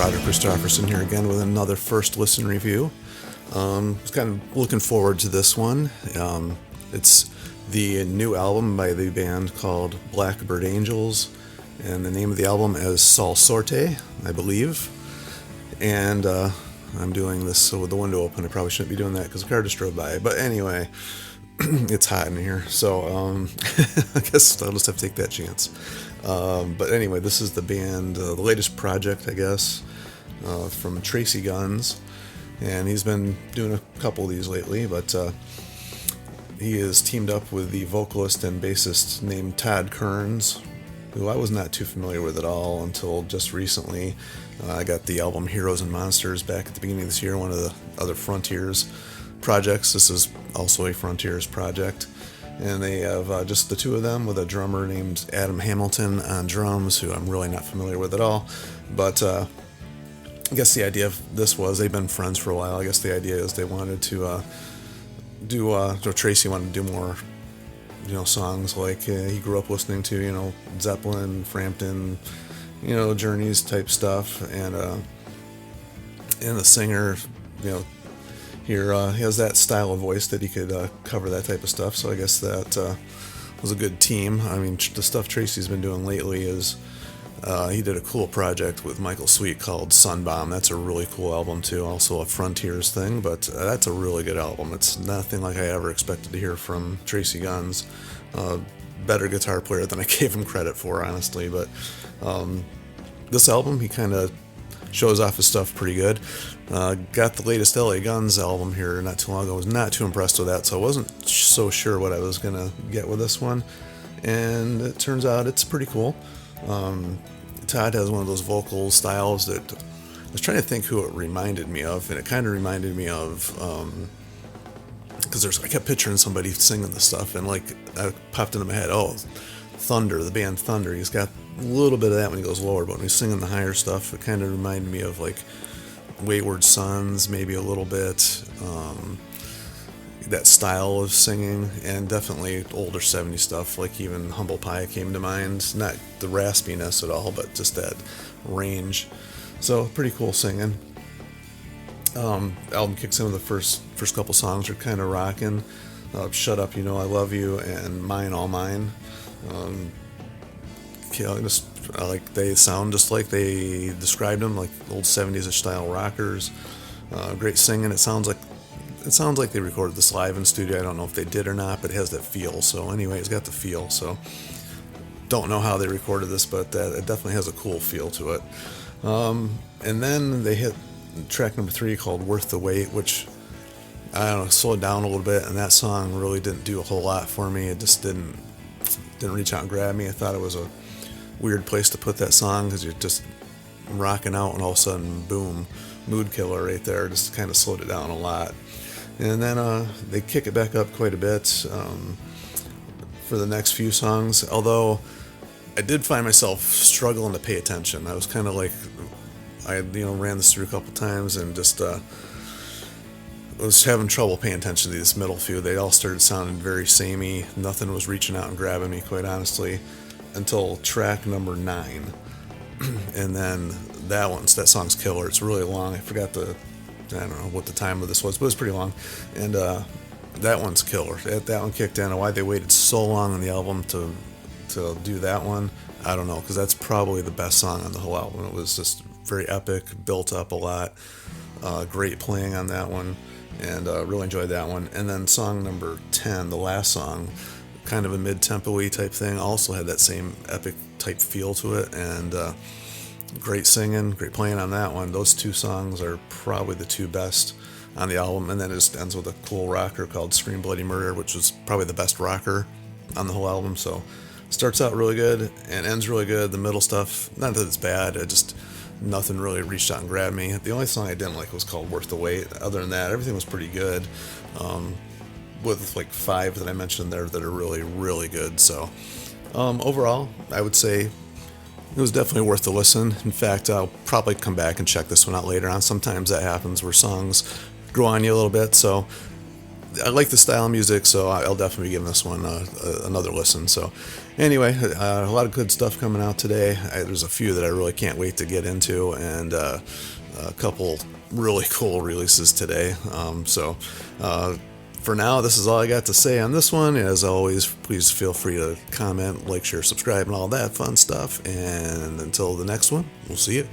Roger Christopherson here again with another first listen review. I was kind of looking forward to this one. It's the new album by the band called Blackbird Angels, and the name of the album is Solsorte, I believe. And I'm doing this with the window open. I probably shouldn't be doing that because the car just drove by. But anyway, it's hot in here, so I guess I'll just have to take that chance. But anyway, this is the band, the latest project, I guess, from Tracii Guns, and he's been doing a couple of these lately, but he is teamed up with the vocalist and bassist named Todd, who I was not too familiar with at all until just recently. I got the album Heroes and Monsters back at the beginning of this year, one of the other Frontiers projects. This is also a Frontiers project. And they have just the two of them with a drummer named Adam Hamilton on drums, who I'm really not familiar with at all. But I guess the idea of this was they've been friends for a while. I guess the idea is they wanted to Tracii wanted to do more, songs like he grew up listening to, Zeppelin, Frampton, Journeys type stuff. And the singer, here he has that style of voice that he could cover that type of stuff, so I guess that was a good team. I mean, the stuff Tracy's been doing lately is he did a cool project with Michael Sweet called Sunbomb. That's a really cool album too, also a Frontiers thing, but that's a really good album. It's nothing like I ever expected to hear from Tracii Guns. Better guitar player than I gave him credit for, honestly, but this album, he kind of shows off his stuff pretty good. Got the latest LA Guns album here not too long ago. I was not too impressed with that, so I wasn't so sure what I was going to get with this one. And it turns out it's pretty cool. Todd has one of those vocal styles that I was trying to think who it reminded me of, and it kind of reminded me of, because I kept picturing somebody singing this stuff, and I popped into my head, Thunder, the band Thunder. He's got a little bit of that when he goes lower, but when he's singing the higher stuff, it kind of reminded me of Wayward Sons, maybe a little bit, that style of singing, and definitely older 70s stuff, like even Humble Pie came to mind. Not the raspiness at all, but just that range. So pretty cool singing. Album kicks in with the first couple songs are kind of rocking. Shut Up, I Love You, and Mine All Mine. They sound just like they described them, like old 70s style rockers. Great singing. It sounds like they recorded this live in studio. I don't know if they did or not, but it has that feel. So anyway, it's got the feel. So don't know how they recorded this, but it definitely has a cool feel to it. And then they hit track number 3 called Worth the Wait, which I don't know, slowed down a little bit, and that song really didn't do a whole lot for me. It just didn't reach out and grab me. I thought it was a weird place to put that song because you're just rocking out, and all of a sudden, boom, mood killer right there. Just kind of slowed it down a lot. And then they kick it back up quite a bit for the next few songs, although I did find myself struggling to pay attention. I was kind of I ran this through a couple times and just was having trouble paying attention to these middle few. They all started sounding very samey. Nothing was reaching out and grabbing me, quite honestly, until track number 9. And then that song's killer. It's really long. I forgot I don't know what the time of this was, but it was pretty long. And that one's killer. That one kicked in. And why they waited so long on the album to do that one, I don't know, because that's probably the best song on the whole album. It was just very epic, built up a lot. Great playing on that one, and really enjoyed that one. And then song number 10, the last song, kind of a mid-tempo-y type thing, also had that same epic type feel to it, and great singing, great playing on that one. Those two songs are probably the two best on the album, and then it just ends with a cool rocker called Scream Bloody Murder, which was probably the best rocker on the whole album. So starts out really good and ends really good. The middle stuff, not that it's bad, nothing really reached out and grabbed me. The only song I didn't like was called Worth the Wait. Other than that, everything was pretty good, with 5 that I mentioned there that are really, really good. So overall, I would say it was definitely worth the listen. In fact, I'll probably come back and check this one out later on. Sometimes that happens where songs grow on you a little bit. So I like the style of music, so I'll definitely be giving this one another listen. So anyway, a lot of good stuff coming out today. There's a few that I really can't wait to get into, and a couple really cool releases today. For now, this is all I got to say on this one. As always, please feel free to comment, like, share, subscribe, and all that fun stuff. And until the next one, we'll see you.